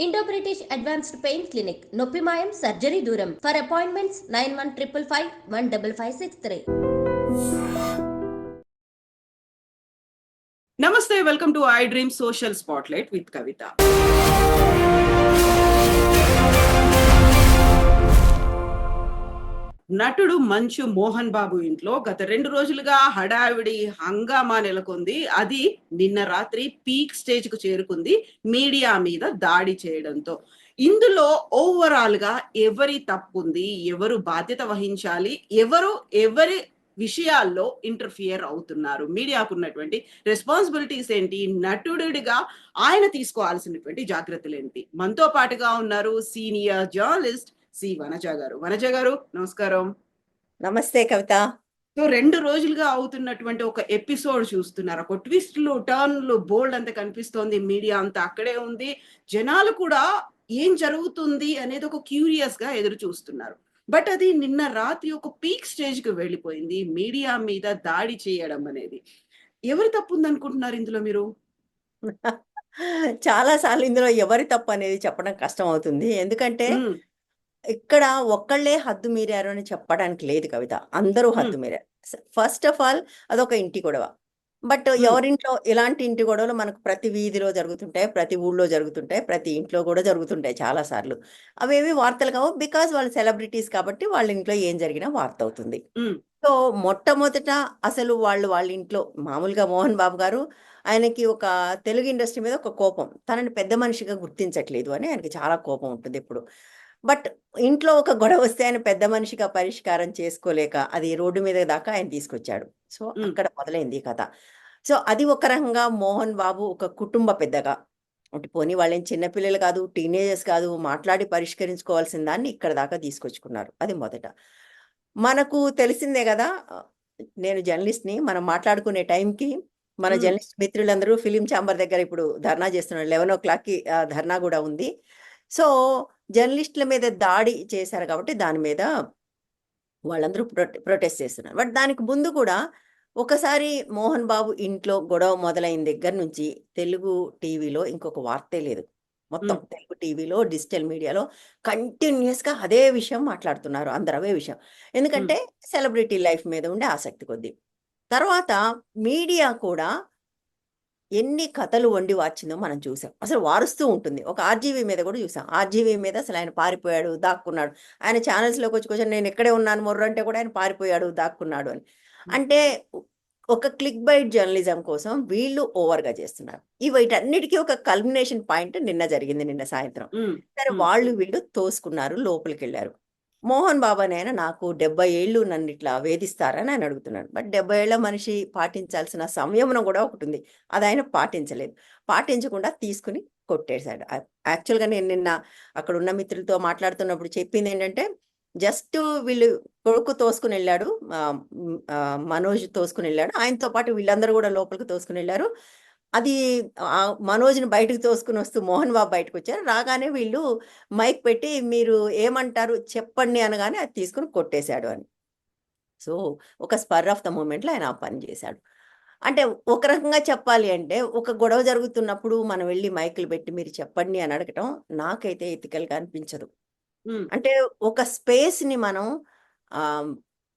Indo British advanced pain clinic నొప్పి మాయం surgery దూరం. For appointments 9155515563. నమస్తే, welcome to I dream social spotlight with Kavitha. నటుడు మంచు మోహన్ బాబు ఇంట్లో గత 2 రోజులుగా హడావిడి హంగామా నెలకొంది. అది నిన్న రాత్రి పీక్ స్టేజ్ కు చేరుకుంది మీడియా మీద దాడి చేయడంతో. ఇందులో ఓవరాల్ గా ఎవరి తప్పుంది, ఎవరు బాధ్యత వహించాలి, ఎవరి విషయాల్లో ఇంటర్ఫియర్ అవుతున్నారు, మీడియాకు ఉన్నటువంటి రెస్పాన్సిబిలిటీస్ ఏంటి, నటుడిగా ఆయన తీసుకోవాల్సినటువంటి జాగ్రత్తలు ఏంటి? మనతో పాటుగా ఉన్నారు సీనియర్ జర్నలిస్ట్ సి వనజ గారు. వనజ గారు, నమస్కారం. నమస్తే కవిత. సో 2 రోజులుగా అవుతున్నటువంటి ఒక ఎపిసోడ్ చూస్తున్నారు. ఒక ట్విస్ట్లు, టర్న్లు బోల్డ్ అంత కనిపిస్తోంది. మీడియా అంతా అక్కడే ఉంది. జనాలు కూడా ఏం జరుగుతుంది అనేది ఒక క్యూరియస్ గా ఎదురు చూస్తున్నారు. బట్ అది నిన్న రాత్రి ఒక పీక్ స్టేజ్ కి వెళ్ళిపోయింది. మీడియా మీద దాడి చేయడం అనేది ఎవరి తప్పు ఉందనుకుంటున్నారు ఇందులో మీరు? చాలా సార్లు ఇందులో ఎవరి తప్పు అనేది చెప్పడం కష్టం అవుతుంది. ఎందుకంటే ఉమ్, ఇక్కడ ఒక్కళ్ళే హద్దు మీరారు అని చెప్పడానికి లేదు కవిత. అందరూ ఉమ్, హద్దు మీరారు. ఫస్ట్ ఆఫ్ ఆల్ అదొక ఇంటి గొడవ. బట్ ఉమ్, ఎవరింట్లో ఇలాంటి ఇంటి గొడవలు మనకు ప్రతి వీధిలో జరుగుతుంటాయి, ప్రతి ఊళ్ళో జరుగుతుంటాయి, ప్రతి ఇంట్లో కూడా జరుగుతుంటాయి చాలా సార్లు. అవేవి వార్తలు కావు. బికాజ్ వాళ్ళు సెలబ్రిటీస్ కాబట్టి వాళ్ళ ఇంట్లో ఏం జరిగినా వార్త అవుతుంది. ఉమ్, సో మొట్టమొదట అసలు వాళ్ళ ఇంట్లో మామూలుగా మోహన్ బాబు గారు ఆయనకి ఒక తెలుగు ఇండస్ట్రీ మీద ఒక కోపం. తనని పెద్ద మనిషిగా గుర్తించట్లేదు అని ఆయనకి చాలా కోపం ఉంటుంది ఎప్పుడు. బట్ ఇంట్లో ఒక గొడవ వస్తే ఆయన పెద్ద మనిషిగా పరిష్కారం చేసుకోలేక అది రోడ్డు మీద దాకా ఆయన తీసుకొచ్చాడు. సో ఉమ్, అక్కడ మొదలైంది ఈ కథ. సో అది ఒక రకంగా మోహన్ బాబు ఒక కుటుంబ పెద్దగా అంటే పోనీ వాళ్ళేం చిన్నపిల్లలు కాదు, టీనేజర్స్ కాదు, మాట్లాడి పరిష్కరించుకోవాల్సిన దాన్ని ఇక్కడ దాకా తీసుకొచ్చుకున్నారు. అది మొదట. మనకు తెలిసిందే గదా! నేను జర్నలిస్ట్‌ని. మనం మాట్లాడుకునే టైంకి మన ఉమ్, జర్నలిస్ట్ మిత్రులందరూ ఫిల్మ్ ఛాంబర్ దగ్గర ఇప్పుడు ధర్నా చేస్తున్నారు. 11:00కి ధర్నా గూడా ఉంది. సో, జర్నలిస్ట్‌ల మీద దాడి చేశారు కాబట్టి దాని మీద వాళ్ళందరూ ప్రొటెస్ట్ చేస్తున్నారు. బట్ దానికి ముందు కూడా ఒకసారి మోహన్ బాబు ఇంట్లో గొడవ మొదలైన దగ్గర నుంచి తెలుగు టీవీలో ఇంకొక వార్తే లేదు. మొత్తం ఉమ్, తెలుగు టీవీలో, డిజిటల్ మీడియాలో కంటిన్యూయస్‌గా అదే విషయం మాట్లాడుతున్నారు. అందరూ అవే విషయం. ఉమ్, ఎందుకంటే సెలబ్రిటీ లైఫ్ మీద ఉండే ఆసక్తి కొద్దీ. తర్వాత మీడియా కూడా ఎన్ని కథలు వండి వార్చిందో మనం చూసాం. అసలు వారుస్తూ ఉంటుంది. ఒక ఆర్‌జీవీ మీద కూడా చూసాం. ఆర్‌జీవీ మీద అసలు ఆయన పారిపోయాడు, దాక్కున్నాడు. ఆయన ఛానెల్స్‌లోకి వచ్చి కొంచెం నేను ఇక్కడే ఉన్నాను మొర్రంటే కూడా ఆయన పారిపోయాడు, దాక్కున్నాడు అని. ఉమ్, అంటే ఒక క్లిక్ బైట్ జర్నలిజం కోసం వీళ్ళు ఓవర్‌గా చేస్తున్నారు. వీటన్నిటికి ఒక కల్మినేషన్ పాయింట్ నిన్న జరిగింది, నిన్న సాయంత్రం. ఉమ్, సరే ఉమ్, వాళ్ళు వీళ్ళు తోసుకున్నారు, లోపలికెళ్లారు. మోహన్ బాబు అనే ఆయన నాకు 70 ఏళ్ళు నన్నిట్లా వేధిస్తారని ఆయన అడుగుతున్నాడు. బట్ 70 ఏళ్ల మనిషి పాటించాల్సిన సంయమనం గూడా ఒకటుంది. అదాయన పాటించలేదు. పాటించకుండా తీసుకొని కొట్టేశాడు. యాక్చువల్‌గా నేను నిన్న అక్కడున్న మిత్రులతో మాట్లాడుతున్నప్పుడు చెప్పిందేంటంటే, జస్ట్ వీళ్ళు కొడుకు తోసుకొనెళ్ళాడు. మనోజ్ తోసుకొనెళ్ళాడు. ఆయనతో పాటు వీళ్ళందరూ గూడా లోపలికి తోసుకొనెళ్లారు. అది మనోజ్‌ని బయటకి తోసుకొనొస్తూ మోహన్ బాబు బయటకొచ్చారు. రాగానే వీళ్ళు మైక్ పెట్టి మీరు ఏమంటారు చెప్పండి అనగానే అది తీసుకొని కొట్టేశాడు అని. సో, ఒక స్పర్ ఆఫ్ ద మూమెంట్‌లో ఆయన ఆ పని చేశాడు. అంటే ఒక రకంగా చెప్పాలి అంటే ఒక గొడవ జరుగుతున్నప్పుడు మనం వెళ్లి మైకులు పెట్టి మీరు చెప్పండి అని అడగటం నాకైతే ఎథికల్‌గా అనిపించదు. ఉమ్, అంటే ఒక స్పేస్‌ని మనం ఆహ్,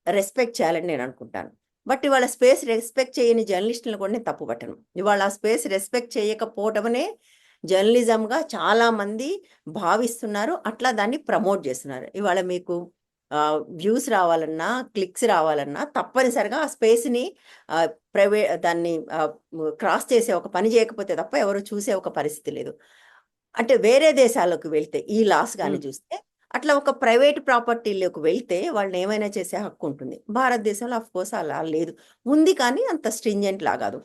రెస్పెక్ట్ చేయాలని నేను అనుకుంటాను. బట్ ఇవాళ స్పేస్ రెస్పెక్ట్ చేయని జర్నలిస్ట్‌లని కూడా నేను తప్పుపట్టను. ఇవాళ ఆ స్పేస్ రెస్పెక్ట్ చేయకపోవటమనే జర్నలిజంగా చాలామంది భావిస్తున్నారు. అట్లా దాన్ని ప్రమోట్ చేస్తున్నారు. ఇవాళ మీకు వ్యూస్ రావాలన్నా, క్లిక్స్ రావాలన్నా తప్పనిసరిగా ఆ స్పేస్‌ని ఆహ్, దాన్ని క్రాస్ చేసే ఒక పని చేయకపోతే తప్ప ఎవరు చూసే ఒక పరిస్థితి లేదు. అంటే వేరే దేశాల్లోకి వెళ్తే ఈ లాస్ గాని ఉమ్. చూస్తే అట్లా ఒక ప్రైవేట్ ప్రాపర్టీలోకి వెళ్తే వాళ్ళనేమైనా చేసే హక్కు ఉంటుంది. భారతదేశంలో ఆఫ్‌కోర్స్ అలా లేదు. ఉంది కానీ అంత స్ట్రింజెంట్ లా కాదు.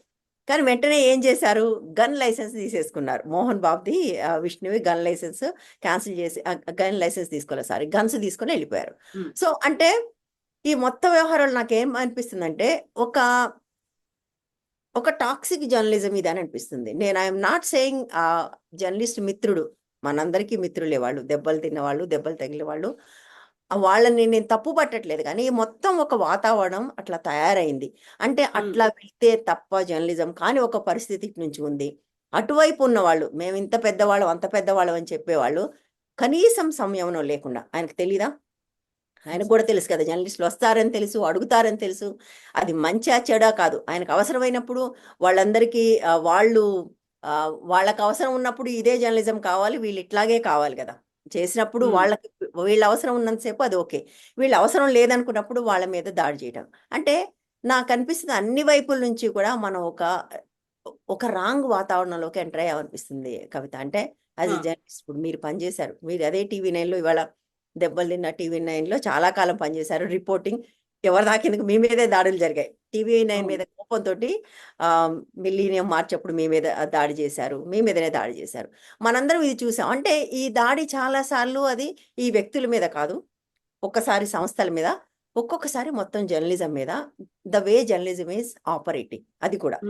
కానీ వెంటనే ఏం చేశారు? గన్ లైసెన్స్ తీసేసుకున్నారు. మోహన్ బాబుది విష్ణువి గన్ లైసెన్స్ క్యాన్సిల్ చేసి గన్ లైసెన్స్ తీసుకోలేదు, సారీ గన్స్ తీసుకొని ఎళ్ళిపోయారు. హ్మ్. సో, అంటే ఈ మొత్తం వ్యవహారాలు నాకేం అనిపిస్తుందంటే ఒక ఒక టాక్సిక్ జర్నలిజం ఇదని అనిపిస్తుంది. నేను I am not saying journalist మిత్రుడు. మనందరికీ మిత్రులే వాళ్ళు. దెబ్బలు తిన్నవాళ్ళు, దెబ్బలు తగిలిన వాళ్ళు. వాళ్ళని నేను తప్పు పట్టట్లేదు కానీ, మొత్తం ఒక వాతావరణం అట్లా తయారైంది. అంటే హ్మ్. అట్లా వెళ్తే తప్ప జర్నలిజం కానీ ఒక పరిస్థితి ఇటు నుంచి ఉంది. అటువైపు ఉన్నవాళ్ళు మేము ఇంత పెద్దవాళ్ళం అంత పెద్దవాళ్ళం అని చెప్పేవాళ్ళు కనీసం సంయమనం లేకుండా, ఆయనకు తెలీదా? ఆయనకు కూడా తెలుసు కదా, జర్నలిస్టులు వస్తారని తెలుసు, అడుగుతారని తెలుసు, అది మంచా చెడా కాదు. ఆయనకు అవసరమైనప్పుడు వాళ్ళందరికీ వాళ్ళకి అవసరం ఉన్నప్పుడు ఇదే జర్నలిజం కావాలి, వీళ్ళు ఇట్లాగే కావాలి కదా చేసినప్పుడు. వాళ్ళకి వీళ్ళ అవసరం ఉన్నంతసేపు అది ఓకే, వీళ్ళ అవసరం లేదనుకున్నప్పుడు వాళ్ళ మీద దాడి చేయడం అంటే నాకు అనిపిస్తుంది అన్ని వైపుల నుంచి కూడా మనం ఒక రాంగ్ వాతావరణంలోకి ఎంటర్ అయ్యామనిపిస్తుంది కవిత. అంటే యాజ్ ఎ జర్నలిస్ట్ ఇప్పుడు మీరు పనిచేశారు, మీరు అదే టీవీ9లో ఇవాళ దెబ్బలు తిన్న టీవీ9లో చాలా కాలం పనిచేశారు, రిపోర్టింగ్ ఎవరి దాకేందుకు మీ మీదే దాడులు జరిగాయి. టీవీ9 మీద కోపంతో మిలీనియం మార్చప్పుడు మీ మీద దాడి చేశారు, మీ మీదనే దాడి చేశారు. మనందరం ఇది చూసాం. అంటే ఈ దాడి చాలా సార్లు అది ఈ వ్యక్తుల మీద కాదు, ఒక్కసారి సంస్థల మీద, ఒక్కొక్కసారి మొత్తం జర్నలిజం మీద, the way journalism is operating. అది కూడా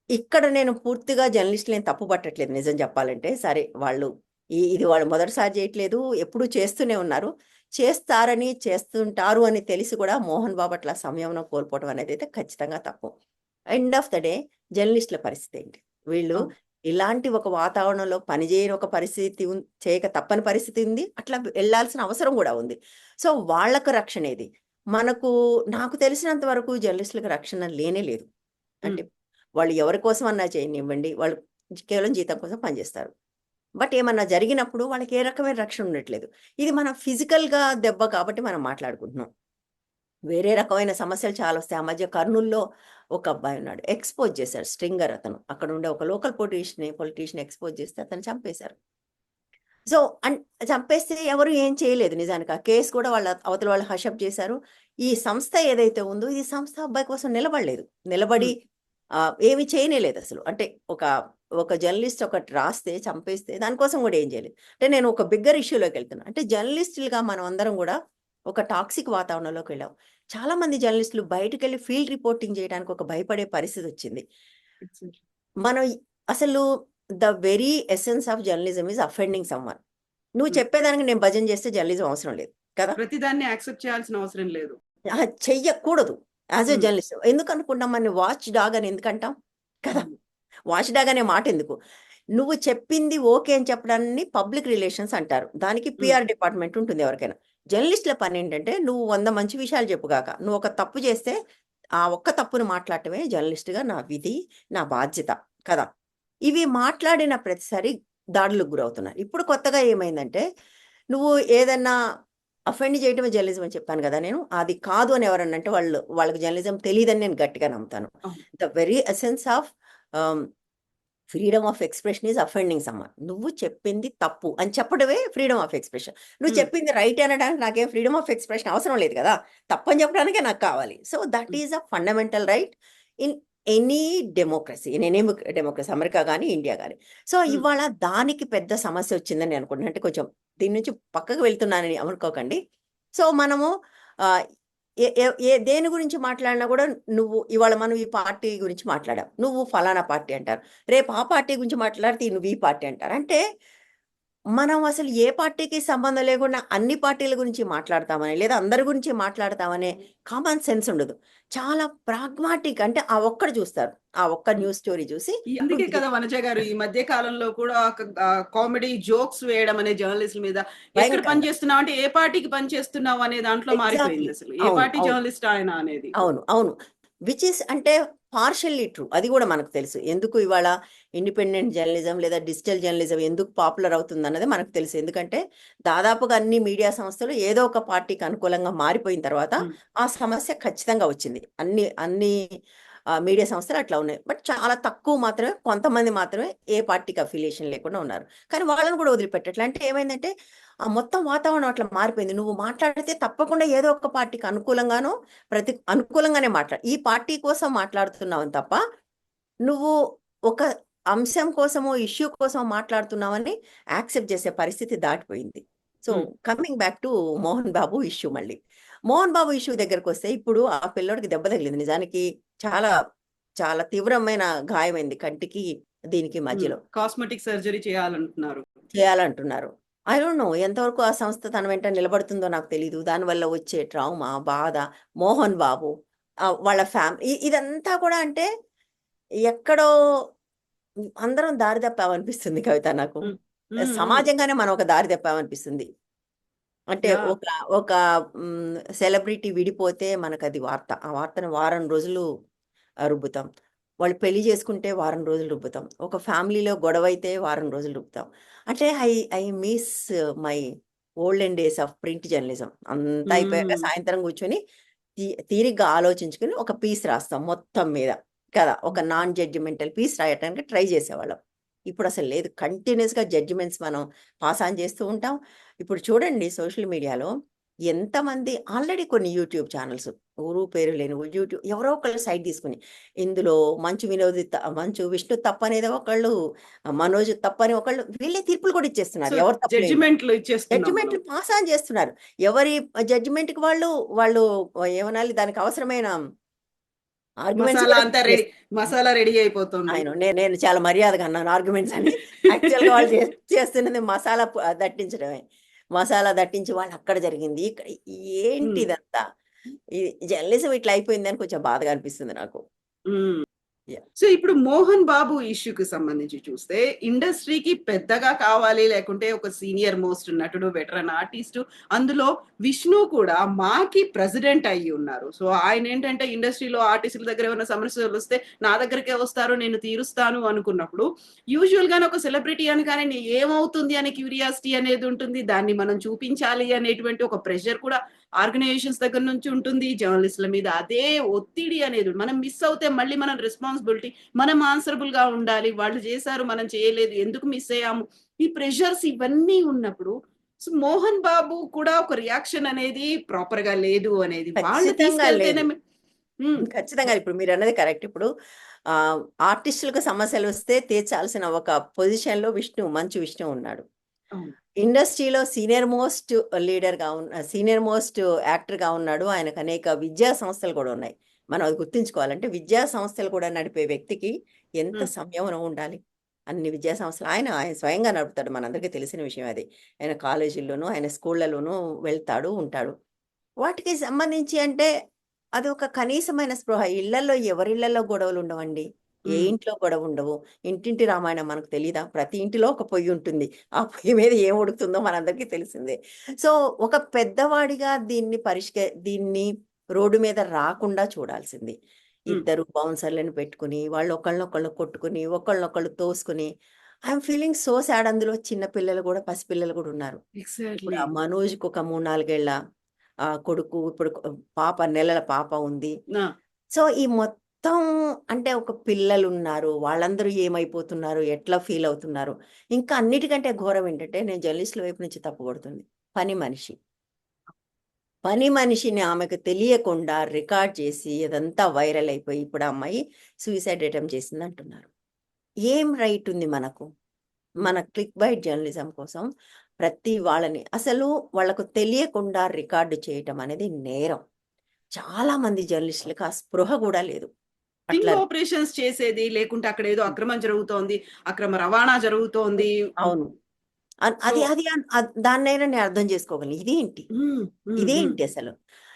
ఇక్కడ నేను పూర్తిగా జర్నలిస్టులు తప్పు పట్టట్లేదు నిజం చెప్పాలంటే. సరే వాళ్ళు ఇది వాళ్ళు మొదటిసారి చేయట్లేదు, ఎప్పుడూ చేస్తూనే ఉన్నారు, చేస్తారని చేస్తుంటారు అని తెలిసి కూడా మోహన్ బాబు అట్లా సంయమనం కోల్పోవడం అనేది అయితే ఖచ్చితంగా తప్పు. ఎండ్ ఆఫ్ ద డే జర్నలిస్టుల పరిస్థితి ఏంటి? వీళ్ళు ఇలాంటి ఒక వాతావరణంలో పనిచేయని ఒక పరిస్థితి చేయక తప్పని పరిస్థితి ఉంది, అట్లా వెళ్ళాల్సిన అవసరం కూడా ఉంది. సో వాళ్ళకు రక్షణ ఏది? నాకు తెలిసినంత వరకు జర్నలిస్టులకు రక్షణ లేనే లేదు. అంటే వాళ్ళు ఎవరి కోసం అన్నా చేయనివ్వండి, వాళ్ళు కేవలం జీతం కోసం పనిచేస్తారు. బట్ ఏమన్నా జరిగినప్పుడు వాళ్ళకి ఏ రకమైన రక్షణ ఉండట్లేదు. ఇది మన ఫిజికల్గా దెబ్బ కాబట్టి మనం మాట్లాడుకుంటున్నాం. వేరే రకమైన సమస్యలు చాలా వస్తాయి. ఆ మధ్య కర్నూల్లో ఒక అబ్బాయి ఉన్నాడు, ఎక్స్పోజ్ చేశారు, స్ట్రింగర్ అతను. అక్కడ ఉండే ఒక లోకల్ పొలిటీషియన్ ఎక్స్పోజ్ చేస్తే అతను చంపేశారు. సో చంపేస్తే ఎవరు ఏం చేయలేదు నిజానికి. ఆ కేసు కూడా అవతల వాళ్ళు హషప్ చేశారు. ఈ సంస్థ ఏదైతే ఉందో ఇది సంస్థ అబ్బాయి కోసం నిలబడి ఏమి చేయలేదు అసలు. అంటే ఒక జర్నలిస్ట్ ఒకటి రాస్తే చంపేస్తే దానికోసం కూడా ఏం చేయలేదు. అంటే నేను ఒక బిగ్గర్ ఇష్యూలోకి వెళ్తున్నా. అంటే జర్నలిస్టులుగా మనం అందరం కూడా ఒక టాక్సిక్ వాతావరణంలోకి వెళ్ళాం. చాలా మంది జర్నలిస్టులు బయటకు వెళ్ళి ఫీల్డ్ రిపోర్టింగ్ చేయడానికి ఒక భయపడే పరిస్థితి వచ్చింది. మనం అసలు the very essence of journalism is offending someone. నువ్వు చెప్పేదానికి నేను భజన చేస్తే జర్నలిజం అవసరం లేదు కదా, ప్రతిదాన్ని యాక్సెప్ట్ చేయాల్సిన అవసరం లేదు, చెయ్యకూడదు యాజ్ ఎ జర్నలిస్ట్. ఎందుకు అనుకుంటాం మన వాచ్ డాగ్ అని ఎందుకంటాం కదా? వాచ్ డాగ్ అనే మాట ఎందుకు? నువ్వు చెప్పింది ఓకే అని చెప్పడాన్ని పబ్లిక్ రిలేషన్స్ అంటారు, దానికి పిఆర్ డిపార్ట్మెంట్ ఉంటుంది ఎవరికైనా. జర్నలిస్టుల పని ఏంటంటే నువ్వు 100 మంచి విషయాలు చెప్పుగాక నువ్వు ఒక తప్పు చేస్తే ఆ ఒక్క తప్పును మాట్లాడటమే జర్నలిస్ట్గా నా విధి, నా బాధ్యత కదా. ఇవి మాట్లాడిన ప్రతిసారి దాడులకు గురవుతున్నారు. ఇప్పుడు కొత్తగా ఏమైందంటే నువ్వు ఏదన్నా అఫెండ్ చేయటమే జర్నలిజం అని చెప్పాను కదా నేను, అది కాదు అని ఎవరన్నా అంటే వాళ్ళకి జర్నలిజం తెలియదని నేను గట్టిగా నమ్ముతాను. The very essence of freedom of expression is offending someone. నువ్వు చెప్పింది తప్పు అని చెప్పడమే ఫ్రీడమ్ ఆఫ్ ఎక్స్ప్రెషన్. నువ్వు చెప్పింది రైట్ అనడానికి నాకేం ఫ్రీడమ్ ఆఫ్ ఎక్స్ప్రెషన్ అవసరం లేదు కదా, తప్పని చెప్పడానికే నాకు కావాలి. So that is a fundamental right in any democracy, democracy, America కానీ ఇండియా కానీ. సో ఇవాళ దానికి పెద్ద సమస్య వచ్చిందని అనుకుంటున్నాను. అంటే కొంచెం దీని నుంచి పక్కకు వెళ్తున్నానని అనుకోకండి. సో మనము దేని గురించి మాట్లాడినా కూడా ఇవాళ మనం ఈ పార్టీ గురించి మాట్లాడాం, నువ్వు ఫలానా పార్టీ అంటారు, రేపు ఆ పార్టీ గురించి మాట్లాడితే నువ్వు ఈ పార్టీ అంటారు. అంటే మనం అసలు ఏ పార్టీకి సంబంధం లేకుండా అన్ని పార్టీల గురించి మాట్లాడతామని లేదా అందరి గురించి మాట్లాడతామనే కామన్ సెన్స్ ఉండదు. చాలా ప్రాగ్మాటిక్, అంటే ఆ ఒక్కడు చూస్తారు, ఆ ఒక్క న్యూస్ స్టోరీ చూసి. అందుకే కదా వనజ గారు ఈ మధ్య కాలంలో కూడా కామెడీ జోక్స్ వేయడం అనే జర్నలిస్టుల మీద, ఎక్కడ పని చేస్తున్నావు అంటే ఏ పార్టీకి పని చేస్తున్నావు అనే దాంట్లో మారిపోయింది అసలు, ఏ పార్టీ జర్నలిస్ట్ ఆయన అనేది. అవును విచ్ ఇస్ అంటే పార్షల్లీ ట్రూ. అది కూడా మనకు తెలుసు. ఎందుకు ఇవాళ ఇండిపెండెంట్ జర్నలిజం లేదా డిజిటల్ జర్నలిజం ఎందుకు పాపులర్ అవుతుంది అన్నది మనకు తెలుసు. ఎందుకంటే దాదాపుగా అన్ని మీడియా సంస్థలు ఏదో ఒక పార్టీకి అనుకూలంగా మారిపోయిన తర్వాత ఆ సమస్య ఖచ్చితంగా వచ్చింది. అన్ని మీడియా సంస్థలు అట్లా ఉన్నాయి. బట్ చాలా తక్కువ మాత్రమే, కొంతమంది మాత్రమే ఏ పార్టీకి అఫిలియేషన్ లేకుండా ఉన్నారు. కానీ వాళ్ళని కూడా వదిలిపెట్టట్లే. అంటే ఏమైందంటే ఆ మొత్తం వాతావరణం అట్లా మారిపోయింది. నువ్వు మాట్లాడితే తప్పకుండా ఏదో ఒక పార్టీకి అనుకూలంగానో అనుకూలంగానే ఈ పార్టీ కోసం మాట్లాడుతున్నావని తప్ప నువ్వు ఒక అంశం కోసమో ఇష్యూ కోసం మాట్లాడుతున్నావని యాక్సెప్ట్ చేసే పరిస్థితి దాటిపోయింది. So coming back to Mohan Babu issue, మళ్ళీ మోహన్ బాబు ఇష్యూ దగ్గరకు వస్తే ఇప్పుడు ఆ పిల్లోడికి దెబ్బ తగిలింది. నిజానికి చాలా చాలా తీవ్రమైన గాయమైంది కంటికి దీనికి మధ్యలో. కాస్మెటిక్ సర్జరీ చేయాలంటున్నారు. ఐ డోంట్ నో ఎంతవరకు ఆ సంస్థ తన వెంట నిలబడుతుందో నాకు తెలీదు. దానివల్ల వచ్చే ట్రామా, బాధ, మోహన్ బాబు వాళ్ళ ఫ్యామిలీ, ఇదంతా కూడా అంటే ఎక్కడో అందరం దారి తప్పామనిపిస్తుంది కవిత నాకు. ఉమ్, ఉమ్, ఉమ్. సమాజంగానే మనం ఒక దారి తప్పామనిపిస్తుంది. అంటే యా ఒక ఒక సెలబ్రిటీ విడిపోతే మనకది వార్త. ఆ వార్తను వారం రోజులు రుబ్బుతాం. వాళ్ళు పెళ్లి చేసుకుంటే వారం రోజులు రుబ్బుతాం. ఒక ఫ్యామిలీలో గొడవైతే వారం రోజులు రుబ్బుతాం. అంటే I miss my olden days of print journalism. అంతా అయిపోయాక ఉమ్, సాయంత్రం కూర్చొని తీరిగ్గా ఆలోచించుకొని ఒక పీస్ రాస్తాం మొత్తం మీద కదా! ఒక నాన్ జడ్జిమెంటల్ పీస్ రాయటానికి ట్రై చేసేవాళ్ళం. ఇప్పుడు అసలు లేదు. కంటిన్యూస్‌గా జడ్జిమెంట్స్ మనం పాస్ ఆన్ చేస్తూ ఉంటాం. ఇప్పుడు చూడండి సోషల్ మీడియాలో ఎంతమంది ఆల్రెడీ కొన్ని యూట్యూబ్ ఛానల్స్ ఊరు పేరు లేని యూట్యూబ్ ఎవరో ఒకళ్ళు సైడ్ తీసుకుని ఇందులో మంచు విష్ణు తప్పనేది ఒకళ్ళు, మనోజ్ తప్పని ఒకళ్ళు వీళ్ళే తీర్పులు కూడా ఇచ్చేస్తున్నారు. సో ఎవరు తప్పులేదు. జడ్జిమెంట్లు ఇచ్చేస్తున్నాం మనం. జడ్జిమెంట్లు పాస్ ఆన్ చేస్తున్నారు. ఎవరి జడ్జిమెంట్‌కి వాళ్ళు ఏమనాలి దానికి అవసరమైన ఆర్గ్యుమెంట్స్ మసాలా కూడా అంతా రెడీ, చేస్తున్నారు. మసాలా రెడీ అయిపోతుంది. నేను చాలా మర్యాదగా అన్నాను ఆర్గ్యుమెంట్స్ అని. యాక్చువల్‌గా వాళ్ళు చేస్తున్నది మసాలా దట్టించడమే. మసాలా దట్టించి వాళ్ళు అక్కడ జరిగింది. ఇక్కడ ఏంటి ఉమ్, ఇదంతా? ఈ జర్నలిజం ఇట్లా అయిపోయిందని కొంచెం బాధగా అనిపిస్తుంది నాకు. ఉమ్. యాహ్! సో ఇప్పుడు మోహన్ బాబు ఇష్యూకి సంబంధించి చూస్తే ఇండస్ట్రీకి పెద్దగా కావాలి, లేకుంటే ఒక సీనియర్ మోస్ట్ నటుడు, వెటరన్ ఆర్టిస్టు, అందులో విష్ణు కూడా మాకి ప్రెసిడెంట్ అయ్యి ఉన్నారు. సో ఆయన ఏంటంటే ఇండస్ట్రీలో ఆర్టిస్టుల దగ్గర ఏమైనా సమస్యలు వస్తే నా దగ్గరికే వస్తారు, నేను తీరుస్తాను అనుకున్నప్పుడు యూజువల్ గానే ఒక సెలబ్రిటీ అనగానే ఏమవుతుంది అనే క్యూరియాసిటీ అనేది ఉంటుంది, దాన్ని మనం చూపించాలి అనేటువంటి ఒక ప్రెషర్ కూడా ఆర్గనైజేషన్స్ దగ్గర నుంచి ఉంటుంది, జర్నలిస్టుల మీద అదే ఒత్తిడి అనేది మనం మిస్ అవుతే మళ్ళీ మనం రెస్పాన్సిబిలిటీ, మనం ఆన్సరబుల్ గా ఉండాలి, వాళ్ళు చేశారు మనం చేయలేదు, ఎందుకు మిస్ అయ్యాము, ఈ ప్రెషర్స్ ఇవన్నీ ఉన్నప్పుడు సో మోహన్ బాబు కూడా ఒక రియాక్షన్ అనేది ప్రాపర్ గా లేదు అనేది వాళ్ళు ఖచ్చితంగా తీసుకెళ్తేనే లేదు. ఖచ్చితంగా ఇప్పుడు మీరన్నది కరెక్ట్. ఇప్పుడు ఆర్టిస్టులకు సమస్యలొస్తే తీర్చాల్సిన ఒక పొజిషన్‌లో మంచు విష్ణు ఉన్నాడు. అవును. ఇండస్ట్రీలో సీనియర్ మోస్ట్ యాక్టర్‌గా ఉన్నాడు. ఆయనకు అనేక విద్యా సంస్థలు కూడా ఉన్నాయి. మనం అది గుర్తుంచుకోవాలంటే విద్యా సంస్థలు కూడా నడిపే వ్యక్తికి ఎంత ఉమ్, సంయమనం ఉండాలి. అన్ని విద్యా సంస్థలు ఆయన స్వయంగా నడుపుతాడు. మనందరికీ తెలిసిన విషయం అది. ఆయన కాలేజీల్లోనూ, ఆయన స్కూళ్ళలోనూ వెళ్తాడు, ఉంటాడు. వాటికి సంబంధించి అంటే అదొక కనీసమైన స్పృహ. ఎవరిళ్ళల్లో గొడవలుండవండి. ఏ ఉమ్, ఇంట్లో గొడవుండవు. ఇంటింటి రామాయణం మనకు తెలీదా? ప్రతి ఇంటిలో ఒక పొయ్యుంటుంది. ఆ పొయ్యి మీద ఏం ఉడుకుతుందో మనందరికీ తెలిసిందే. సో, ఒక పెద్దవాడిగా దీన్ని రోడ్డు మీద రాకుండా చూడాల్సింది. ఉమ్. ఇద్దరు బౌన్సర్‌లని పెట్టుకొని, వాళ్ళు ఒకళ్ళనొకళ్ళు కొట్టుకొని, ఒకళ్ళనొకళ్ళు తోసుకొని ఐయామ్ ఫీలింగ్ సో సాడ్. అందులో చిన్న పిల్లలు గూడా, పసిపిల్లలు గూడా ఉన్నారు. ఇప్పుడు ఎగ్జాక్ట్లీ. ఆ మనోజ్‌కి ఒక 3, 4 ఏళ్ల కొడుకు, ఇప్పుడు నెలల పాప ఉంది. సో, ఈ మొత్తం అంటే ఒక పిల్లలున్నారు. వాళ్ళందరూ ఏమైపోతున్నారు? ఎట్లా ఫీల్ అవుతున్నారు? ఇంకా అన్నిటికంటే ఘోరం ఏంటంటే, నేను జర్నలిస్ట్‌ల వైపు నుంచి తప్పు పడుతుంది. పని మనిషి. పని మనిషిని ఆమెకు తెలియకుండా రికార్డ్ చేసి అదంతా వైరల్ అయిపోయి, ఇప్పుడు ఆ అమ్మాయి సూసైడ్ అటెంప్ట్ చేసిందంటున్నారు. ఏం రైట్ ఉంది మనకు? మన క్లిక్ బైట్ జర్నలిజం కోసం ప్రతి వాళ్ళని అసలు వాళ్ళకు తెలియకుండా రికార్డు చేయటం అనేది నేరం. చాలా మంది జర్నలిస్టులకు ఆ స్పృహ కూడా లేదు. స్టింగ్ అట్లా ఆపరేషన్స్ చేసేది, లేకుంటే అక్కడ ఏదో అక్రమం జరుగుతోంది, అక్రమ రవాణా జరుగుతోంది. అవును. సో అది అది దాన్నైనా నేను అర్థం చేసుకోగలను. ఇదేంటి? హ్మ్. హ్మ్. హ్మ్. ఇదేంటి అసలు?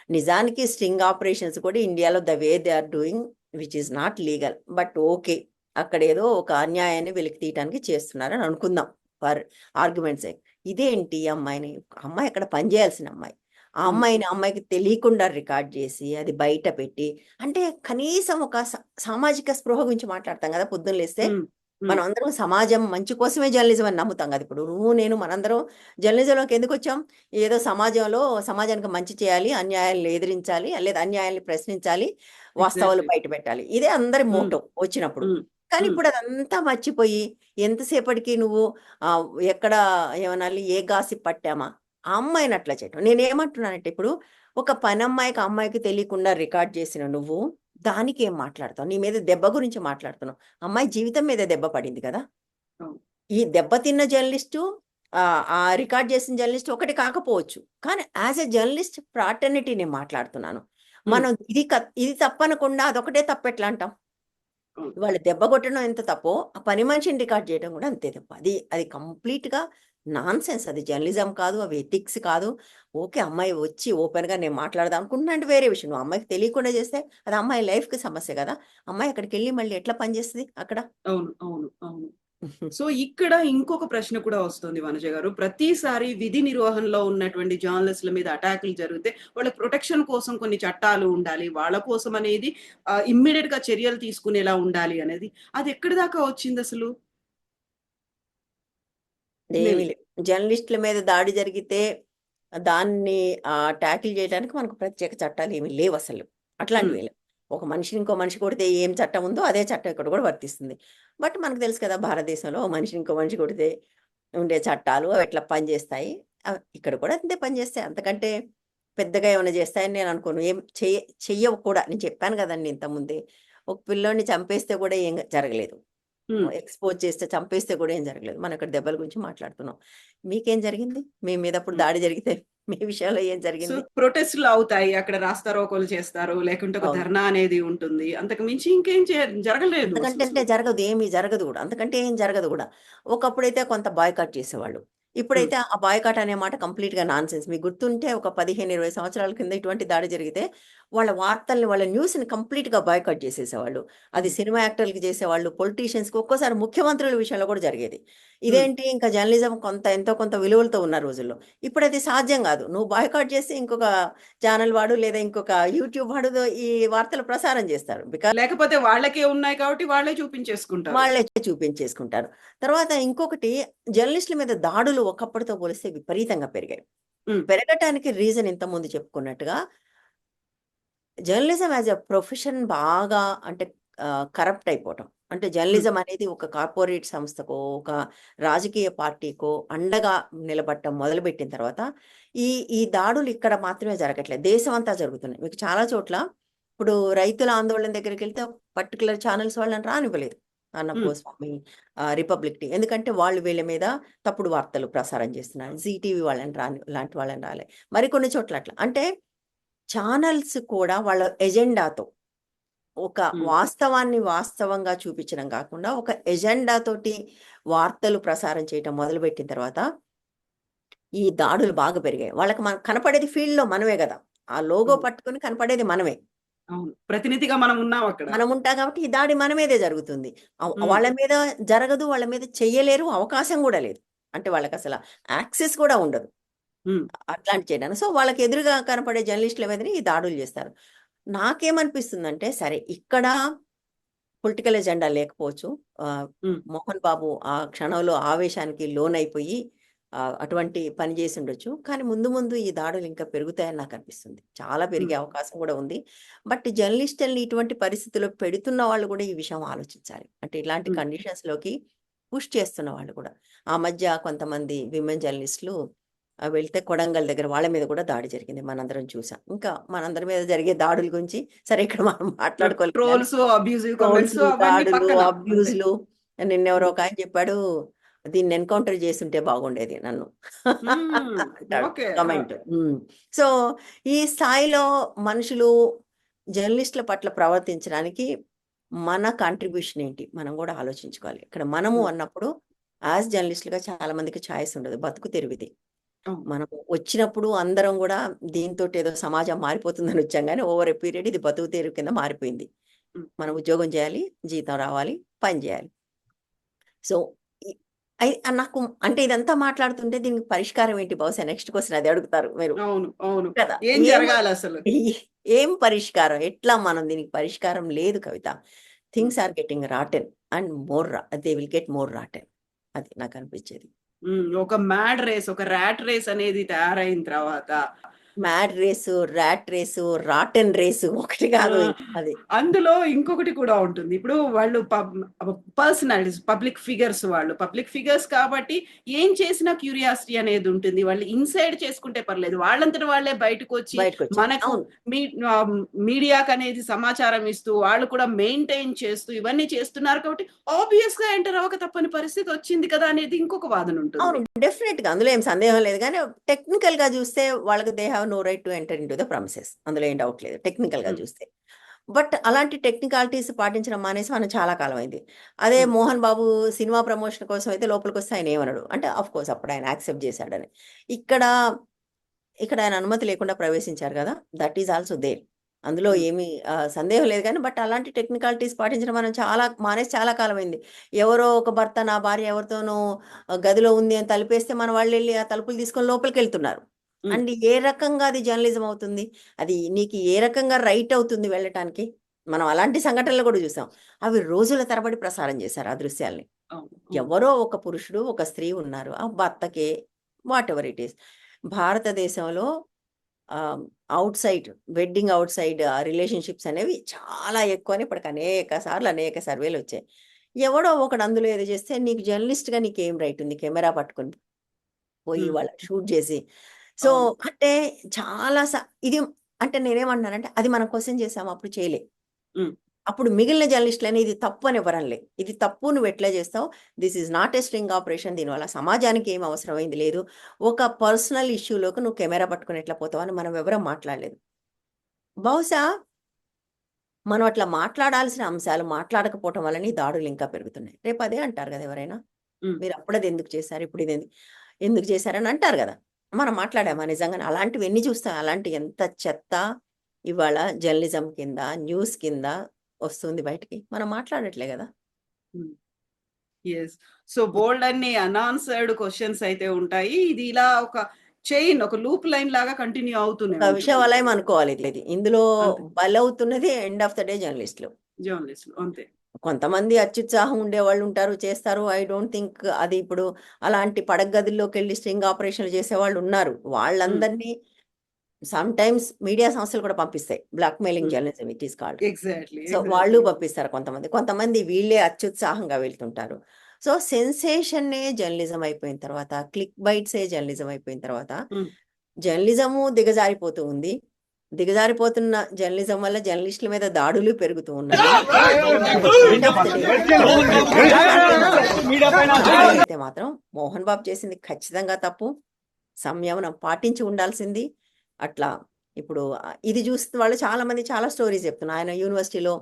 నిజానికి స్ట్రింగ్ ఆపరేషన్స్ కూడా ఇండియాలో the way they are doing which is not legal. But okay. అక్కడేదో ఒక అన్యాయాన్ని వెలికి తీయటానికి చేస్తున్నారని అనుకుందాం. For argument's sake. ఇదేంటి ఈ అమ్మాయిని? అమ్మాయి అక్కడ పని చేయాల్సిన అమ్మాయి. ఆ హ్మ్. అమ్మాయికి తెలియకుండా రికార్డ్ చేసి, అది బయట పెట్టి అంటే కనీసం ఒక సామాజిక స్పృహ గురించి మాట్లాడతాం కదా! పొద్దున్న లేస్తే. హ్మ్. హ్మ్. మనం అందరం సమాజం మంచి కోసమే జర్నలిజం అని నమ్ముతాం కదా! ఇప్పుడు నువ్వు, నేను మనందరం జర్నలిజంలోకి ఎందుకొచ్చాం? ఏదో సమాజానికి మంచి చేయాలి, అన్యాయాలను ఎదిరించాలి, లేదా అన్యాయాల్ని ప్రశ్నించాలి, వాస్తవాలు ఎగ్జాక్ట్‌లీ. బయట పెట్టాలి. ఇదే అందరి హ్మ్. మోటో వచ్చినప్పుడు. హ్మ్. కానీ హ్మ్. ఇప్పుడు అదంతా మర్చిపోయి ఎంతసేపటికి నువ్వు ఎక్కడ ఏమనాలి ఏ గాసిప్ పట్టామా? ఆ అమ్మాయిని అట్లా చేయటం. నేనేమంటున్నానంటే ఇప్పుడు ఒక పనమ్మాయికి, ఆ అమ్మాయికి తెలియకుండా రికార్డ్ చేసిన నువ్వు దానికేం మాట్లాడతావు? నీ మీద దెబ్బ గురించి మాట్లాడుతున్నావు. అమ్మాయి జీవితం మీద దెబ్బ పడింది కదా! అవును. ఈ దెబ్బతిన్న జర్నలిస్టు ఆ రికార్డ్ చేసిన జర్నలిస్ట్ ఒకటి కాకపోవచ్చు. కానీ యాస్ ఎ జర్నలిస్ట్ ఫ్రాటర్నిటీ నేను మాట్లాడుతున్నాను. హ్మ్. మనం ఇది తప్పనకుండా అదొకటే తప్పెట్లా అంటాం? అవును. ఇవాళ దెబ్బ కొట్టడం ఎంత తప్పో, ఆ పని మనిషిని రికార్డ్ చేయడం కూడా అంతే తప్పు. అది కంప్లీట్‌గా నాన్‌సెన్స్. అది జర్నలిజం కాదు. అవి ఎథిక్స్ కాదు. ఓకే. అమ్మాయి వచ్చి ఓపెన్‌గా నేను మాట్లాడదాం అనుకుంటున్నా అంటే వేరే విషయం. నువ్వు అమ్మాయికి తెలియకుండా చేస్తే అది అమ్మాయి లైఫ్‌కి సమస్య కదా! అమ్మాయి అక్కడికెళ్ళి మళ్ళీ ఎట్లా పని చేస్తది అక్కడ? అవును. అవును. అవును. సో ఇక్కడ ఇంకొక ప్రశ్న కూడా వస్తుంది వనజ గారు. ప్రతిసారి విధి నిర్వహణలో ఉన్నటువంటి జర్నలిస్ట్‌ల మీద అటాకులు జరిగితే వాళ్ళ ప్రొటెక్షన్ కోసం కొన్ని చట్టాలు ఉండాలి. వాళ్ళ కోసం అనేది ఇమ్మీడియేట్‌గా చర్యలు తీసుకునేలా ఉండాలి అనేది. అది ఎక్కడి దాకా వచ్చిందసలు? ఏమీ నిల్ లేవు. జర్నలిస్టుల మీద దాడి జరిగితే దాన్ని టాకిల్ చేయడానికి మనకు ప్రత్యేక చట్టాలేమి లేవసలు. హ్మ్. అట్లాంటివి లేవు. ఒక మనిషిని ఇంకో మనిషి కొడితే ఏం చట్టం ఉందో అదే చట్టం ఇక్కడ కూడా వర్తిస్తుంది. బట్ మనకు తెలుసు కదా! భారతదేశంలో ఓ మనిషిని ఇంకో మనిషి కొడితే ఉండే చట్టాలు అవి ఎట్లా పనిచేస్తాయి. ఇక్కడ కూడా అంతే పనిచేస్తాయి. అంతకంటే పెద్దగా ఏమైనా చేస్తాయని నేను అనుకోను. ఏం చెయ్యవు కూడా. నేను చెప్పాను కదండీ ఇంతకుముందే. ఒక పిల్లోడిని చంపేస్తే కూడా ఏం జరగలేదు. హ్మ్. ఎక్స్‌పోజ్ చేస్తే చంపేస్తే కూడా ఏం జరగలేదు. మనం ఇక్కడ దెబ్బల గురించి మాట్లాడుతున్నాం. మీకేం జరిగింది? మీ మీద అప్పుడు హ్మ్. దాడి జరిగితే మీ విషయంలో ఏం సో జరిగింది? ప్రొటెస్ట్‌లు అవుతాయి. అక్కడ రాస్తారోకోలు చేస్తారు. లేకుంటే ఒక అవును. ధర్నా అనేది ఉంటుంది. అంతకు మించి ఇంకేం జరగలేదు అంతకంటే అంటే అసలు. జరగదు. ఏమి జరగదు గూడా. అంతకంటే ఏం జరగదు గూడా. ఒకప్పుడైతే కొంత బాయ్‌కాట్ చేసేవాళ్ళు. హ్మ్. ఇప్పుడైతే ఆ బాయ్‌కాట్ అనే మాట కంప్లీట్‌గా నాన్‌సెన్స్. మీకు గుర్తుంటే ఒక 15, 20 సంవత్సరాల కింద ఇటువంటి దాడి జరిగితే వాళ్ళ వార్తల్ని, వాళ్ళ న్యూస్‌ని కంప్లీట్‌గా బాయ్‌కాట్ చేసేసేవాళ్ళు. అది హ్మ్. సినిమా యాక్టర్‌లకి చేసేవాళ్ళు, పొలిటీషియన్స్‌కి ఒక్కోసారి ముఖ్యమంత్రుల విషయంలో కూడా జరిగేది. హ్మ్. ఇదేంటి ఇంకా జర్నలిజం కొంత ఎంతో కొంత విలువలతో ఉన్న రోజుల్లో. ఇప్పుడది సాధ్యం గాదు. నువ్వు బాయ్‌కాట్ చేస్తే ఇంకొక ఛానెల్ వాడు లేదా ఇంకొక యూట్యూబ్ వాడు ఈ వార్తలు ప్రసారం చేస్తారు. లేకపోతే వాళ్ళకే ఉన్నాయి కాబట్టి వాళ్ళే చూపించేసుకుంటారు. వాళ్ళే చూపించేసుకుంటారు. తర్వాత ఇంకొకటి జర్నలిస్టుల మీద దాడులు ఒకప్పటితో పోలిస్తే విపరీతంగా పెరిగాయి. హ్మ్. పెరగటానికి రీజన్ ఇంతకుముందు చెప్పుకున్నట్టుగా జర్నలిజం యాస్ ఎ ప్రొఫెషన్ బాగా అంటే కరప్ట్ అయిపోవటం. అంటే హ్మ్. జర్నలిజం అనేది ఒక కార్పొరేట్ సంస్థకో, ఒక రాజకీయ పార్టీకో అండగా నిలబడటం మొదలుపెట్టిన తర్వాత ఈ ఈ దాడులు ఇక్కడ మాత్రమే జరగట్లేదు. దేశమంతా జరుగుతున్నాయి. మీకు చాలా చోట్ల ఇప్పుడు రైతుల ఆందోళన దగ్గరికెళ్తే పర్టిక్యులర్ ఛానెల్స్ వాళ్ళని రానివ్వలేదు. అర్నబ్ హ్మ్. Goswami, republic TV. ఎందుకంటే వాళ్ళు వీళ్ళ మీద తప్పుడు వార్తలు ప్రసారం చేస్తున్నారు. జీ టీవీ వాళ్ళని లాంటి వాళ్ళని రాలే. మరికొన్ని చోట్ల అట్లా. అంటే ఛానల్స్ కూడా వాళ్ళ ఎజెండాతో ఒక హ్మ్. వాస్తవాన్ని వాస్తవంగా చూపించడం కాకుండా, ఒక ఎజెండాతోటి వార్తలు ప్రసారం చేయటం మొదలుపెట్టిన తర్వాత, ఈ దాడులు బాగా పెరిగాయి. వాళ్ళకి మనకు కనపడేది ఫీల్డ్‌లో మనమే గదా! ఆ లోగో అవును. పట్టుకొని కనపడేది మనమే. అవును. ప్రతినిధిగా మనం ఉన్నామక్కడ. మనం ఉంటాం కాబట్టి ఈ దాడి మన మీదే జరుగుతుంది. హ్మ్. వాళ్ళ మీద జరగదు, వాళ్ళ మీద చెయ్యలేరు, అవకాశం గూడా లేదు. అంటే వాళ్ళకసల యాక్సెస్ కూడా ఉండదు. హ్మ్. అట్లాంటి చేయడానికి. సో, వాళ్ళకి ఎదురుగా కనపడే జర్నలిస్టుల మీదనే ఈ దాడులు జేస్తారు. నాకేమనిపిస్తుందంటే, సరే ఇక్కడ పొలిటికల్ ఎజెండా లేకపోవచ్చు. హ్మ్. మోహన్ బాబు ఆ క్షణంలో ఆవేశానికి లోనైపోయి అటువంటి పని చేసుండొచ్చు. కానీ ముందు ముందు ఈ దాడులు ఇంకా పెరుగుతాయని నాకనిపిస్తుంది. చాలా హ్మ్. పెరిగే అవకాశం గూడా ఉంది. బట్ జర్నలిస్టుల్ని ఇటువంటి పరిస్థితిలో పెడుతున్న వాళ్ళు గూడా ఈ విషయం ఆలోచించాలి. అంటే ఇలాంటి హ్మ్. కండిషన్స్‌లోకి పుష్ చేస్తున్న వాళ్ళు కూడా. ఆ మధ్య కొంతమంది విమెన్ జర్నలిస్టులు వెళ్తే కొడంగల్ దగ్గర వాళ్ళ మీద కూడా దాడి జరిగింది. మనందరం చూసాం. ఇంకా మనందరి మీద జరిగే దాడుల గురించి సరే ఇక్కడ మనం మాట్లాడుకోలేం గానీ ట్రోల్స్, అబ్యూజివ్ కామెంట్స్ ట్రోల్స్‌లు, అవన్నీ దాడులు, పక్కన. అంతే. అబ్యూజ్‌లు నిన్నెవరో హ్మ్. ఒకాయన చెప్పాడు, "దీన్ని ఎన్‌కౌంటర్ చేసుంటే బాగుండేది నన్ను" హ్మ్. అంటాడు ఓకే. ఆ! కామెంట్. సో, ఈ స్థాయిలో మనుషులు జర్నలిస్టుల పట్ల ప్రవర్తించడానికి మన కాంట్రిబ్యూషన్ ఏంటి? మనం గూడా ఆలోచించుకోవాలి. ఇక్కడ మనము హ్మ్. అన్నప్పుడు యాస్ జర్నలిస్ట్‌లుగా చాలా మందికి చాయిస్ ఉండదు. బతుకు తెరువిది. అవును. మనం వచ్చినప్పుడు అందరం గూడా దీనితోటేదో సమాజం మారిపోతుందని వచ్చాం గానీ, ఓవర్ ఎ పీరియడ్ ఇది బతుకు తెరువు కింద మారిపోయింది. హ్మ్. మనం ఉద్యోగం చేయాలి, జీతం రావాలి, పని జేయాలి. సో, ఇ నాకు అంటే ఇదంతా మాట్లాడుతుంటే దీనికి పరిష్కారం ఏంటి? బహుశా నెక్స్ట్ క్వెషన్ అదే అడుగుతారు మీరు. అవును. అవును. కదా! ఏం ఏం జరగాలసలు? ఏం పరిష్కారం? ఎట్లా మనం దీనికి పరిష్కారం లేదు కవిత. హ్మ్. Things are getting rotten and they will get more rotten. అది నాకనిపించేది. హ్మ్. ఒక మ్యాడ్ రేస్, ఒక ర్యాట్ రేస్ అనేది తయారయిన తర్వాత mad race, rat race, rotten race ఒకటి ఆ! కాదు అది. అందులో ఇంకొకటి కూడా ఉంటుంది. ఇప్పుడు వాళ్ళు పర్సనాలిటీస్, పబ్లిక్ ఫిగర్స్ వాళ్ళు. పబ్లిక్ ఫిగర్స్ కాబట్టి ఏం చేసినా క్యూరియాసిటీ అనేది ఉంటుంది. వాళ్ళు ఇన్సైడ్ చేసుకుంటే పర్లేదు. వాళ్ళంతట వాళ్ళే బయటకొచ్చి బయటకొచ్చారు. మనకు అవును. మీ ఆహ్, మీడియాకనేది సమాచారం ఇస్తూ, వాళ్ళు కూడా మెయింటైన్ చేస్తూ ఇవన్నీ చేస్తున్నారు కాబట్టి ఆబ్వియస్‌గా ఎంటర్ అవ్వక తప్పని పరిస్థితి వచ్చింది కదా! అనేది ఇంకొక వాదన అవును. ఉంటుంది. డెఫినెట్‌గా. అందులో ఏం సందేహం లేదు గానీ, టెక్నికల్‌గా జూస్తే వాళ్ళకి they have no right to enter into the premises. అందులో ఏం డౌట్ లేదు. టెక్నికల్‌గా హ్మ్. జూస్తే. బట్ అలాంటి టెక్నికాలిటీస్ పాటించడం మానేసి మనం చాలా కాలం అయింది. అదే Hmm. Mohan Babu cinema promotion కోసం అయితే లోపలికొస్తే ఆయన ఏమనడు. అంటే కోర్స్ అప్పుడు ఆయన యాక్సెప్ట్ చేశాడని. ఇక్కడ ఇక్కడ ఆయన అనుమతి లేకుండా ప్రవేశించారు కదా! That is also there. అందులో Hmm. ఏమీ సందేహం లేదు గానీ, బట్ అలాంటి టెక్నికాలిటీస్ పాటించడం మనం మానేసి చాలా కాలమైంది. ఎవరో ఒక భర్త నా భార్య ఎవరితోనో గదిలో ఉంది అని తలుపేస్తే మన వాళ్ళెళ్లి ఆ తలుపులు తీసుకొని లోపలికెళ్తున్నారు. Hmm. అండ్ ఏ రకంగా అది జర్నలిజం అవుతుంది? అది నీకు ఏ రకంగా రైట్ అవుతుంది వెళ్ళటానికి? మనం అలాంటి సంఘటనలు కూడా చూసాం. అవి రోజుల తరబడి ప్రసారం చేశారు ఆ దృశ్యాల్ని. అవును. ఎవరో ఒక పురుషుడు, ఒక స్త్రీ ఉన్నారు. ఆ భర్తకే వాటెవర్ ఇట్ ఈస్. భారతదేశంలో ఔట్‌సైడ్ వెడ్డింగ్ ఔట్‌సైడ్ రిలేషన్‌షిప్స్ అనేవి చాలా ఎక్కువని ఇప్పటికి అనేక సార్లు అనేక సర్వేలొచ్చాయి. ఎవడో ఒకడు అందులో ఏదో చేస్తే నీకు జర్నలిస్ట్‌గా నీకేం రైట్ ఉంది కెమెరా పట్టుకొని పోయి Hmm. వాళ్ళని షూట్ చేసి. సో, అవును. అంటే చాలా ఇది అంటే నేనేమంటున్నానంటే అది మనం క్వెషన్ చేసాము అప్పుడు చేయలే. Hmm. అప్పుడు మిగిలిన జర్నలిస్టులని ఇది తప్పు అని ఎవరనలే. ఇది తప్పు నువ్వెట్లా చేస్తావు? This is not a string operation. దీనివల్ల సమాజానికి ఏమి అవసరమైంది లేదు. ఒక పర్సనల్ ఇష్యూలోకి నువ్వు కెమెరా పట్టుకొని ఎట్లా పోతావు అని మనం ఎవరం మాట్లాడలేదు. బహుశా మనం అట్లా మాట్లాడాల్సిన అంశాలు మాట్లాడకపోవటం వల్లనే ఈ దాడులు ఇంకా పెరుగుతున్నాయి. రేపు అదే అంటారు కదా ఎవరైనా. Hmm. మీరు అప్పుడది ఎందుకు చేశారు? ఇప్పుడు ఇది ఎందుకు చేశారని అంటారు కదా! మనం మాట్లాడామా నిజంగానే? అలాంటివి ఎన్ని చూస్తాం. అలాంటి ఎంత చెత్త ఇవాళ జర్నలిజం కింద, న్యూస్ కింద వస్తుంది బయటికి. మనం మాట్లాడట్లే కదా! Hmm. యెస్. సో బోల్డన్ని అనాన్సర్డ్ క్వెషన్స్ అయితే ఉంటాయి. ఇది ఇలా ఒక చైన్, ఒక లూప్ లైన్ లాగా కంటిన్యూ అవుతూనే ఒక విష ఉంటుంది. వలయం అనుకోవాలి ఇది. ఇందులో అంతే. బలవుతున్నది ఎండ్ ఆఫ్ ద డే జర్నలిస్టులు. జర్నలిస్టులు అంతే. కొంతమంది అత్యుత్సాహం ఉండేవాళ్ళు ఉంటారు, చేస్తారు. ఐ డోంట్ థింక్ అది ఇప్పుడు అలాంటి పడగదిల్లోకెళ్ళి స్ట్రింగ్ ఆపరేషన్‌లు చేసేవాళ్ళు ఉన్నారు. హ్మ్. వాళ్ళందరినీ సమ్‌టైమ్స్ మీడియా సంస్థలు కూడా పంపిస్తాయి. బ్లాక్‌మెయిలింగ్ హ్మ్. Journalism it is called. Exactly. So, వాళ్ళు ఎగ్జాక్ట్‌లీ. పంపిస్తారు కొంతమంది. కొంతమంది వీళ్ళే అత్యుత్సాహంగా వెళ్తుంటారు. సో, సెన్సేషనే జర్నలిజం అయిపోయిన తర్వాత, క్లిక్ బైట్సే జర్నలిజం అయిపోయిన తర్వాత, హ్మ్. జర్నలిజము దిగజారిపోతూ ఉంది. దిగజారిపోతున్న జర్నలిజం వల్ల జర్నలిస్టుల మీద దాడులు పెరుగుతూ ఉన్నాయి. ఎండ్ ఆఫ్ ద డే అయితే మాత్రం మోహన్ బాబు చేసింది ఖచ్చితంగా తప్పు. సంయమనం పాటించి ఉండాల్సింది. అట్లా ఇప్పుడు ఇది చూస్తున్న వాళ్ళు చాలామంది చాలా స్టోరీస్ చెప్తున్నారు. ఆయన యూనివర్సిటీలో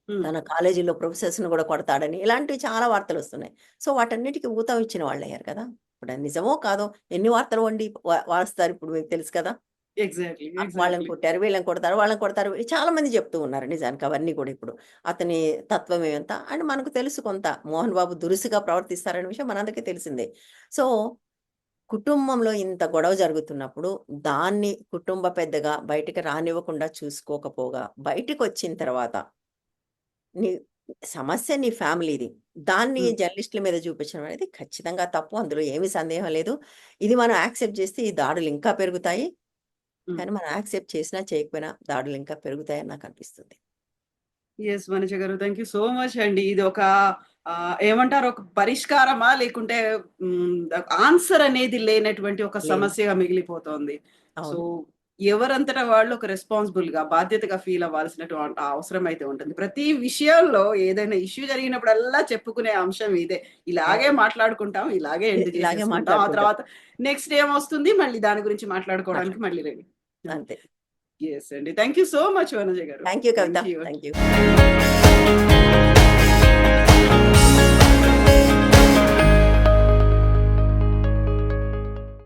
హ్మ్. తన కాలేజీలో ప్రొఫెసర్స్‌ని కూడా కొడతాడని ఇలాంటివి చాలా వార్తలొస్తున్నాయి. సో, వాటన్నిటికి ఊతం ఇచ్చిన వాళ్ళయ్యారు కదా! ఇప్పుడు అది నిజమో కాదో ఎన్ని వార్తలు వండి వారుస్తారు ఇప్పుడు మీకు తెలుసు కదా! ఎగ్జాక్ట్‌లీ. వాళ్ళని ఎగ్జాక్ట్‌లీ. కొట్టారు, వీళ్ళని కొడతారు, వాళ్ళని కొడతారు. చాలా మంది చెప్తూ ఉన్నారు నిజానికి అవన్నీ కూడా ఇప్పుడు. అతని తత్వం ఏమంత అండ్ మనకు తెలుసు కొంత. మోహన్ బాబు దురుసుగా ప్రవర్తిస్తారనే విషయం మనందరికీ తెలిసిందే. సో, కుటుంబంలో ఇంత గొడవ జరుగుతున్నప్పుడు దాన్ని కుటుంబ పెద్దగా బయటికి రానివ్వకుండా చూసుకోకపోగా బయటికొచ్చిన తర్వాత నీ సమస్య నీ ఫ్యామిలీది. దాన్ని హ్మ్. జర్నలిస్టుల మీద చూపించడం అనేది ఖచ్చితంగా తప్పు. అందులో ఏమీ సందేహం లేదు. ఇది మనం యాక్సెప్ట్ చేస్తే ఈ దాడులు ఇంకా పెరుగుతాయి. హ్మ్. కానీ మనం యాక్సెప్ట్ చేసినా చేయకపోయినా దాడులు ఇంకా పెరుగుతాయని నాకనిపిస్తుంది. యెస్. మనీష గారు. థాంక్ యూ సో మచ్ అండి. ఇది ఒక ఏమంటారు, ఒక పరిష్కారమా? లేకుంటే ఆన్సర్ అనేది లేనటువంటి ఒక లేదు. సమస్యగా మిగిలిపోతోంది. సో, అవును. ఎవరంతట వాళ్ళు ఒక రెస్పాన్సిబుల్‌గా, బాధ్యతగా ఫీల్ అవ్వాల్సినటువంటి అవసరం అయితే ఉంటుంది. ప్రతి విషయంలో ఏదైనా ఇష్యూ జరిగినప్పుడల్లా చెప్పుకునే అంశం ఇదే. ఇలాగే అవును. మాట్లాడుకుంటాం, ఇలాగే ఎండ్ ఇలాగే చేసేసుకుంటాం. ఆ మాట్లాడుకుంటాం. తర్వాత నెక్స్ట్ ఏమొస్తుంది, మళ్ళీ దాని గురించి మాట్లాడుకోవడానికి మళ్ళీ రెడీ. అంతే. యెస్ అండి. Thank you so much Vanaja గారు. Thank you Kavitha. Thank you. Thank you.